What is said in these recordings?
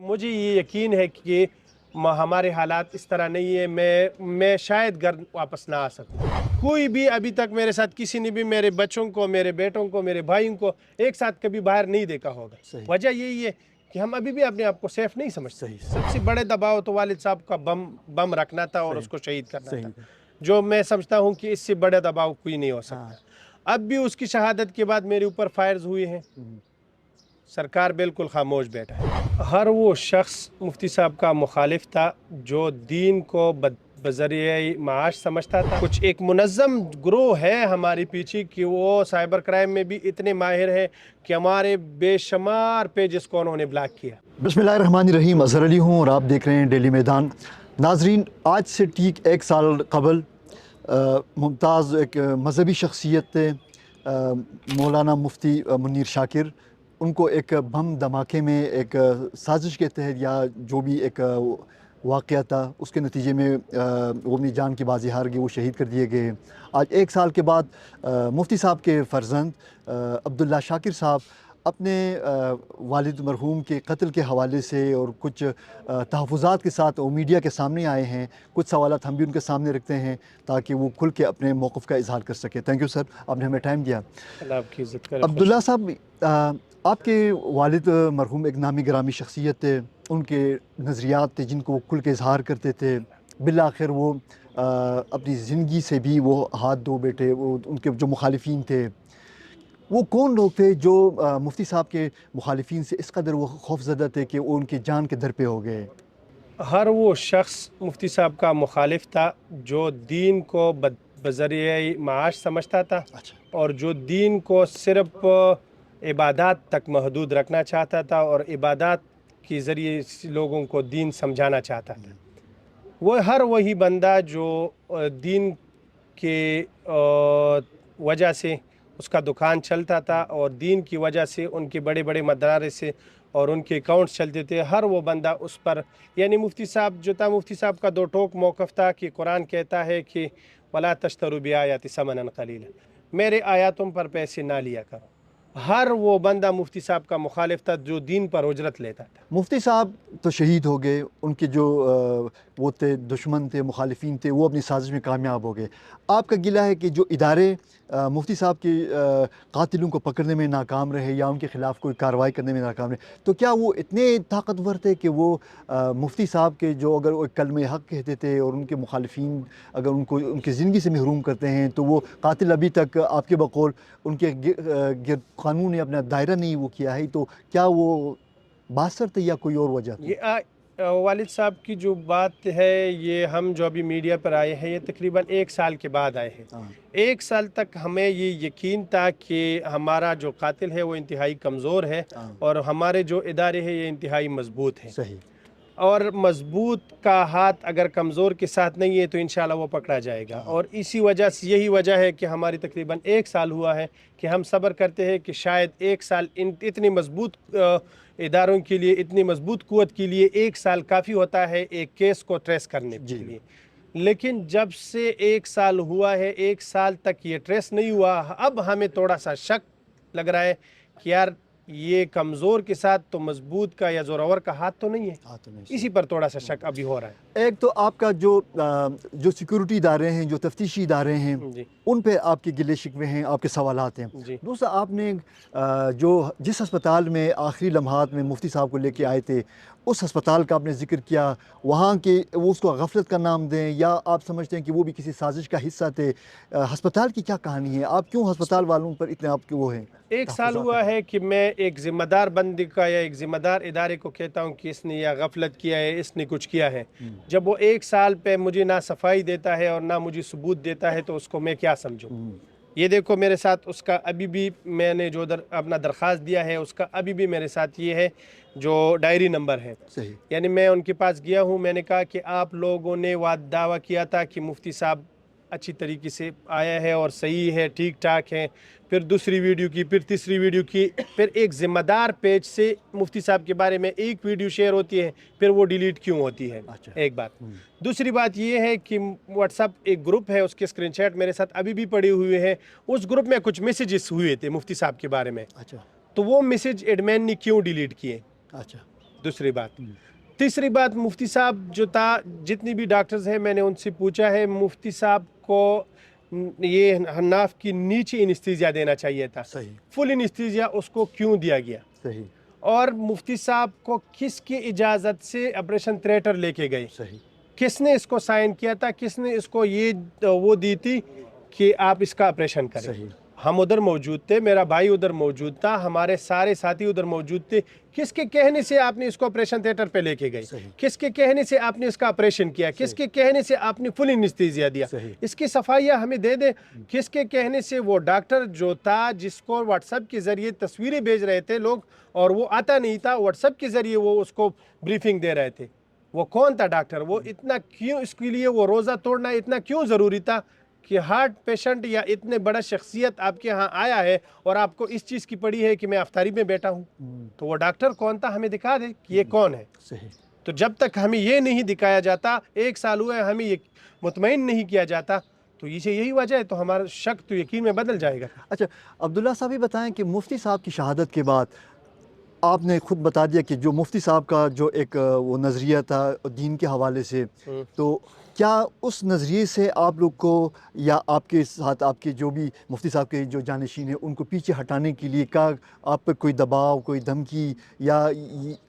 मुझे ये यकीन है कि हमारे हालात इस तरह नहीं है, मैं शायद घर वापस ना आ सकूं। कोई भी अभी तक मेरे साथ किसी ने भी मेरे बच्चों को, मेरे बेटों को, मेरे भाइयों को एक साथ कभी बाहर नहीं देखा होगा। वजह यही है कि हम अभी भी अपने आप को सेफ नहीं समझते। सबसे बड़े दबाव तो वालिद साहब का बम रखना था और उसको शहीद करना था, जो मैं समझता हूँ कि इससे बड़ा दबाव कोई नहीं हो सकता। अब भी उसकी शहादत के बाद मेरे ऊपर फायर्स हुए हैं, सरकार बिल्कुल खामोश बैठा है। हर वो शख्स मुफ्ती साहब का मुखालिफ था जो दीन को बज़रिए माश समझता था। कुछ एक मुनज़्ज़म ग्रोह है हमारी पीछे कि वो साइबर क्राइम में भी इतने माहिर है कि हमारे बेशुमार पेजेस को उन्होंने ब्लॉक किया। बिस्मिल्लाहिर्रहमानिर्रहीम, अज़हर अली हूँ और आप देख रहे हैं डेली मैदान। नाजरीन, आज से ठीक एक साल कबल मुमताज़ एक मजहबी शख्सियत थे, मौलाना मुफ्ती मुनीर शाकिर। उनको एक बम धमाके में एक साजिश के तहत या जो भी एक वाक़या था उसके नतीजे में वो अपनी जान की बाजी हार गए, वो शहीद कर दिए गए। आज एक साल के बाद मुफ्ती साहब के फ़र्जंद अब्दुल्ला शाकिर साहब अपने वालिद मरहूम के कत्ल के हवाले से और कुछ तहफ़्फ़ुज़ात के साथ वो मीडिया के सामने आए हैं। कुछ सवालात हम भी उनके सामने रखते हैं ताकि वो खुल के अपने मौक़िफ़ का इज़हार कर सकें। थैंक यू सर, आपने हमें टाइम दिया। अल्लाह आपकी इज़्ज़त करे। अब्दुल्ला साहब, आपके वालिद मरहूम एक नामी गिरामी शख्सियत थे, उनके नज़रियात थे जिनको वो खुल के इज़हार करते थे। बिलाखिर वो अपनी ज़िंदगी से भी वो हाथ धो बैठे। वो उनके जो मुखालिफिन थे, वो कौन लोग थे जो मुफ्ती साहब के मुखालिफिन से इस कदर वो खौफज़दा थे कि वो उनकी जान के दर पे हो गए? हर वो शख्स मुफ्ती साहब का मुखालिफ था जो दीन को बज़रिए माश समझता था और जो दीन को सिर्फ इबादत तक महदूद रखना चाहता था और इबादत के ज़रिए लोगों को दीन समझाना चाहता था। वो हर वही बंदा जो दीन के वजह से उसका दुकान चलता था और दीन की वजह से उनके बड़े बड़े मदारस से और उनके अकाउंट्स चलते थे, हर वो बंदा उस पर, यानी मुफ्ती साहब जो था, मुफ्ती साहब का दो टोक मौक़िफ़ था कि कुरान कहता है कि वला तश्तरू बिआयाति समनन क़लीला, मेरे आयातों पर पैसे ना लिया करो। हर वो बंदा मुफ्ती साहब का मुखालिफ था जो दीन पर उजरत लेता था। मुफ्ती साहब तो शहीद हो गए, उनके जो वो थे दुश्मन थे, मुखालिफिन थे, वो अपनी साजिश में कामयाब हो गए। आपका गिला है कि जो इदारे मुफ्ती साहब के कातिलों को पकड़ने में नाकाम रहे या उनके ख़िलाफ़ कोई कार्रवाई करने में नाकाम रहे, तो क्या वो इतने ताकतवर थे कि वो मुफ्ती साहब के जो अगर वो कलमे हक़ कहते थे और उनके मुखालिफिन अगर उनको उनकी ज़िंदगी से महरूम करते हैं तो वो कातिल अभी तक आपके बकौल उनके गिरद क़ानून ने अपना दायरा नहीं वो किया है, तो क्या वो बासर थे या कोई और वजह थी? ये वालिद साहब की जो बात है, ये हम जो अभी मीडिया पर आए हैं ये तकरीबन एक साल के बाद आए हैं। एक साल तक हमें ये यकीन था कि हमारा जो कातिल है वो इंतहाई कमज़ोर है और हमारे जो इदारे हैं ये इंतहाई मजबूत हैं। सही। और मजबूत का हाथ अगर कमज़ोर के साथ नहीं है तो इंशाल्लाह वो पकड़ा जाएगा। और इसी वजह से, यही वजह है कि हमारी तकरीबन एक साल हुआ है कि हम सब्र करते हैं कि शायद एक साल इतनी मजबूत इदारों के लिए, इतनी मजबूत क़ुव्वत के लिए एक साल काफ़ी होता है एक केस को ट्रेस करने के लिए। लेकिन जब से एक साल हुआ है, एक साल तक ये ट्रेस नहीं हुआ, अब हमें थोड़ा सा शक लग रहा है कि यार ये कमज़ोर के साथ तो मजबूत का या ज़ोरावर का हाथ तो नहीं है। इसी पर थोड़ा सा शक अभी हो रहा है। एक तो आपका जो सिक्योरिटी इदारे हैं, जो तफ्तीशी इदारे हैं, उन पे आपके गिले शिकवे हैं, आपके सवालात हैं। दूसरा, आपने जो जिस अस्पताल में आखिरी लम्हात में मुफ्ती साहब को लेके आए थे, उस अस्पताल का आपने ज़िक्र किया, वहाँ के वो उसको गफलत का नाम दें या आप समझते हैं कि वो भी किसी साजिश का हिस्सा थे? अस्पताल की क्या कहानी है? आप क्यों अस्पताल वालों पर इतने आपके वो हैं? एक साल हुआ है कि मैं एक ज़िम्मेदार बंदे का या एक ज़िम्मेदार इदारे को कहता हूँ कि इसने या गफलत किया है, इसने कुछ किया है। जब वो एक साल पे मुझे ना सफाई देता है और ना मुझे सबूत देता है तो उसको मैं क्या समझूँ? ये देखो मेरे साथ उसका अभी भी, मैंने जो अपना दरख्वास्त दिया है उसका अभी भी मेरे साथ ये है जो डायरी नंबर है। यानी मैं उनके पास गया हूँ, मैंने कहा कि आप लोगों ने दावा किया था कि मुफ्ती साहब अच्छी तरीके से आया है और सही है, ठीक ठाक है। फिर दूसरी वीडियो की, फिर तीसरी वीडियो की, फिर एक ज़िम्मेदार पेज से मुफ्ती साहब के बारे में एक वीडियो शेयर होती है, फिर वो डिलीट क्यों होती है? एक बात। दूसरी बात ये है कि व्हाट्सअप एक ग्रुप है, उसके स्क्रीनशॉट मेरे साथ अभी भी पड़े हुए हैं। उस ग्रुप में कुछ मैसेजेस हुए थे मुफ्ती साहब के बारे में। तो वो मैसेज एडमिन ने क्यों डिलीट किए? दूसरी बात। तीसरी बात, मुफ्ती साहब जो था, जितनी भी डॉक्टर्स हैं मैंने उनसे पूछा है, मुफ्ती साहब को ये नाफ की नीचे एनेस्थीसिया देना चाहिए था। सही फुल एनेस्थीसिया उसको क्यों दिया गया? सही और मुफ्ती साहब को किसकी इजाज़त से ऑपरेशन थिएटर लेके गए? सही किसने इसको साइन किया था? किसने इसको ये वो दी थी कि आप इसका ऑपरेशन करें? सही हम उधर मौजूद थे, मेरा भाई उधर मौजूद था, हमारे सारे साथी उधर मौजूद थे। किसके कहने से आपने इसको ऑपरेशन थिएटर पे लेके गए? सही किसके कहने से आपने इसका ऑपरेशन किया? किसके कहने से आपने फुल एनेस्थीसिया दिया? सही इसकी सफाइयाँ हमें दे दे। किसके कहने से वो डॉक्टर जो था, जिसको व्हाट्सएप के ज़रिए तस्वीरें भेज रहे थे लोग, और वो आता नहीं था, व्हाट्सएप के ज़रिए वो उसको ब्रीफिंग दे रहे थे, वो कौन था डॉक्टर? वो इतना क्यों, इसके लिए वो रोज़ा तोड़ना इतना क्यों ज़रूरी था कि हार्ट पेशेंट या इतने बड़ा शख्सियत आपके यहाँ आया है और आपको इस चीज़ की पड़ी है कि मैं अफ्तारी में बैठा हूँ? तो वो डॉक्टर कौन था, हमें दिखा दे कि ये कौन है। सही तो जब तक हमें ये नहीं दिखाया जाता, 1 साल हुआ है, हमें ये मुतमईन नहीं किया जाता, तो इसे यही वजह है, तो हमारा शक तो यकीन में बदल जाएगा। अच्छा, अब्दुल्ला साहब ही बताएं कि मुफ्ती साहब की शहादत के बाद आपने खुद बता दिया कि जो मुफ्ती साहब का जो एक वो नज़रिया था दीन के हवाले से, तो क्या उस नज़रिए से आप लोग को या आपके साथ आपके जो भी मुफ्ती साहब के जो जानशीन हैं उनको पीछे हटाने के लिए क्या आप पर कोई दबाव, कोई धमकी या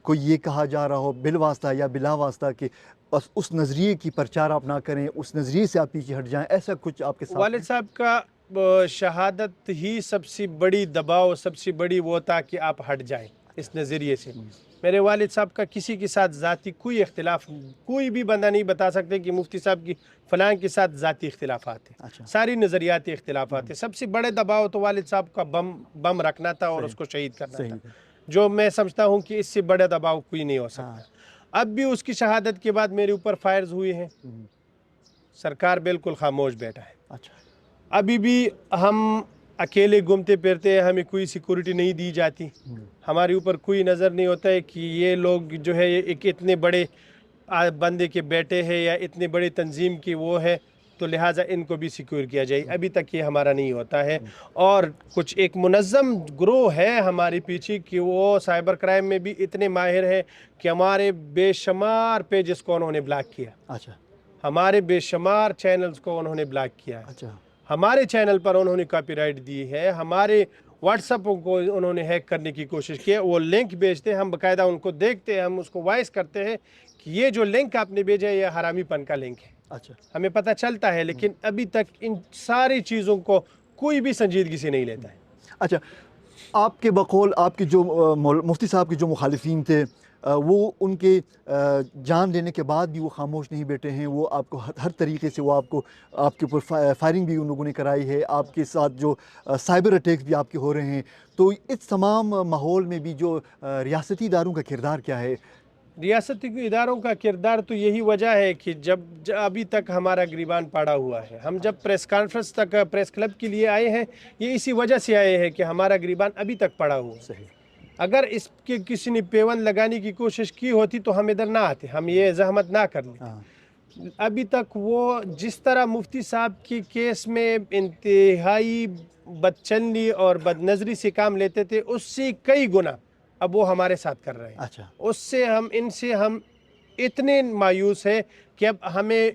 कोई ये कहा जा रहा हो बिलवास्ता या बिला वास्ता कि बस उस नज़रिए की प्रचार आप ना करें, उस नज़रिए से आप पीछे हट जाएं, ऐसा कुछ आपके साथ? वालिद साहब का शहादत ही सबसे बड़ी दबाव, सबसे बड़ी वो था कि आप हट जाएं इस नज़रिए से। मेरे वालिद साहब का किसी के साथ ज़ाती कोई इख्तिलाफ, कोई भी बंदा नहीं बता सकते कि मुफ्ती साहब की फ़लाँ के साथ ज़ाती इख्तिलाफात हैं। अच्छा। सारी नज़रियाती इख्तिलाफात हैं। सबसे बड़े दबाव तो वालिद साहब का बम रखना था और उसको शहीद करना था, जो मैं समझता हूँ कि इससे बड़ा दबाव कोई नहीं हो सकता। अब भी उसकी शहादत के बाद मेरे ऊपर फायर्स हुए हैं, सरकार बिल्कुल खामोश बैठा है। अच्छा, अभी भी हम अकेले घूमते फिरते हैं, हमें कोई सिक्योरिटी नहीं दी जाती, हमारे ऊपर कोई नज़र नहीं होता है कि ये लोग जो है एक इतने बड़े बंदे के बेटे हैं या इतने बड़े तंजीम की वो है, तो लिहाजा इनको भी सिक्योर किया जाए। अभी तक ये हमारा नहीं होता है। और कुछ एक मुनज़्ज़म ग्रोह है हमारे पीछे कि वो साइबर क्राइम में भी इतने माहिर हैं कि हमारे बेशुमार पेजेस को उन्होंने ब्लॉक किया, अच्छा, हमारे बेशुमार चैनल्स को उन्होंने ब्लॉक किया है, अच्छा, हमारे चैनल पर उन्होंने कॉपीराइट दी है, हमारे व्हाट्सएप को उन्होंने हैक करने की कोशिश की है। वो लिंक भेजते हैं, हम बाकायदा उनको देखते हैं, हम उसको वॉइस करते हैं कि ये जो लिंक आपने भेजा है ये हरामीपन का लिंक है। अच्छा, हमें पता चलता है, लेकिन अभी तक इन सारी चीज़ों को कोई भी संजीदगी से नहीं लेता है। अच्छा, आपके बकौल आपके जो मुफ्ती साहब के जो मुखालिफिन थे वो उनके जान लेने के बाद भी वो खामोश नहीं बैठे हैं, वो आपको हर तरीके से वो आपको आपके ऊपर फायरिंग भी उन लोगों ने कराई है, आपके साथ जो साइबर अटैक्स भी आपके हो रहे हैं, तो इस तमाम माहौल में भी जो रियासती इदारों का किरदार क्या है? रियासती इदारों का किरदार तो यही वजह है कि जब अभी तक हमारा गिरबान पड़ा हुआ है, हम जब प्रेस कॉन्फ्रेंस तक प्रेस क्लब के लिए आए हैं, ये इसी वजह से आए हैं कि हमारा गिरबान अभी तक पड़ा हुआ है। सही, अगर इसके किसी ने पेवन लगाने की कोशिश की होती तो हम इधर ना आते, हम ये जहमत ना कर लेते। हाँ, अभी तक वो जिस तरह मुफ्ती साहब के केस में इंतहाई बदचलनी और बदनज़री से काम लेते थे, उससे कई गुना अब वो हमारे साथ कर रहे हैं। अच्छा, उससे हम इनसे हम इतने मायूस हैं कि अब हमें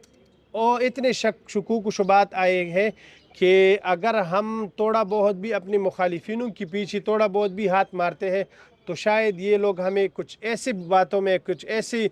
और इतने शकूक शुबात आए हैं कि अगर हम थोड़ा बहुत भी अपने मुखालिफिनों के पीछे थोड़ा बहुत भी हाथ मारते हैं, तो शायद ये लोग हमें कुछ ऐसी बातों में, कुछ ऐसी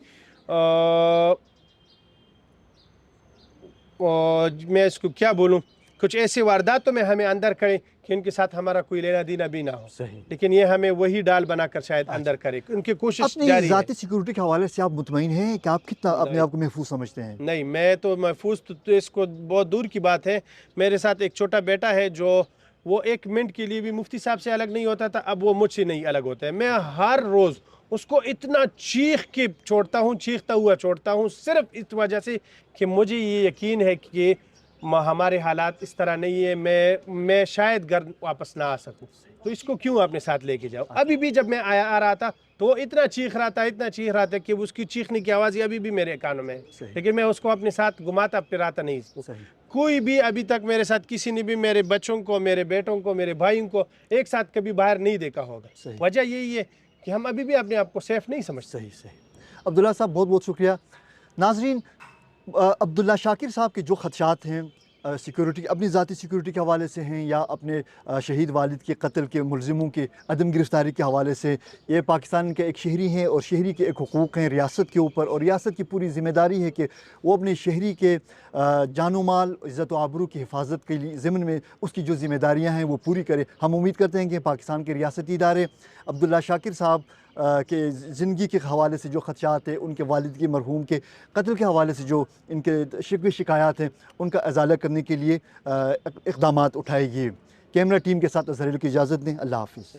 मैं इसको क्या बोलूं, कुछ ऐसी वारदातों में हमें अंदर करें कि इनके साथ हमारा कोई लेना देना भी ना हो। सही। लेकिन ये हमें वही डाल बनाकर शायद अंदर करे, उनकी कोशिश अपनी जारी है। ज़ाती सिक्योरिटी के हवाले से आप मुतमईन हैं कि आप कितना अपने आप को महफूज समझते हैं? नहीं, मैं तो महफूज तो इसको बहुत दूर की बात है। मेरे साथ एक छोटा बेटा है जो वो 1 मिनट के लिए भी मुफ्ती साहब से अलग नहीं होता था, अब वो मुझसे नहीं अलग होता है। मैं हर रोज़ उसको इतना चीख के छोड़ता हूँ, चीखता हुआ छोड़ता हूँ, सिर्फ इस वजह से कि मुझे ये यकीन है कि हमारे हालात इस तरह नहीं है, मैं शायद घर वापस ना आ सकूँ, तो इसको क्यों अपने साथ लेके जाओ। अभी भी जब मैं आ रहा था तो वो इतना चीख रहा था, इतना चीख रहा था कि उसकी चीखने की आवाज़ अभी भी मेरे कानों में है, लेकिन मैं उसको अपने साथ घुमाता फिराता नहीं। कोई भी अभी तक मेरे साथ किसी ने भी मेरे बच्चों को, मेरे बेटों को, मेरे भाइयों को एक साथ कभी बाहर नहीं देखा होगा। वजह यही है کہ ہم ابھی بھی اپنے آپ کو سیف نہیں سمجھتے. صحیح صحیح. عبداللہ صاحب بہت بہت شکریہ. ناظرین، عبداللہ شاکر صاحب کے جو خدشات ہیں سیکیورٹی، اپنی ذاتی سیکیورٹی کے حوالے سے ہیں یا اپنے شہید والد کے قتل کے ملزموں کے عدم گرفتاری کے حوالے سے، یہ پاکستان کے ایک شہری ہیں اور شہری کے ایک حقوق ہیں ریاست کے اوپر، اور ریاست کی پوری ذمہ داری ہے کہ وہ اپنے شہری کے جان و مال، عزت و آبرو کی حفاظت کے لیے ضمن میں اس کی جو ذمہ داریاں ہیں وہ پوری کرے. ہم امید کرتے ہیں کہ پاکستان کے ریاستی ادارے عبداللہ شاکر صاحب کے زندگی کے حوالے سے جو خدشات ہیں، ان کے والد کی مرحوم کے قتل کے حوالے سے جو ان کے شکوے شکایات ہیں، ان کا ازالہ کرنے کے لیے اقدامات اٹھائے گی. کیمرہ ٹیم کے ساتھ اظہر علی کی اجازت دیں. اللہ حافظ.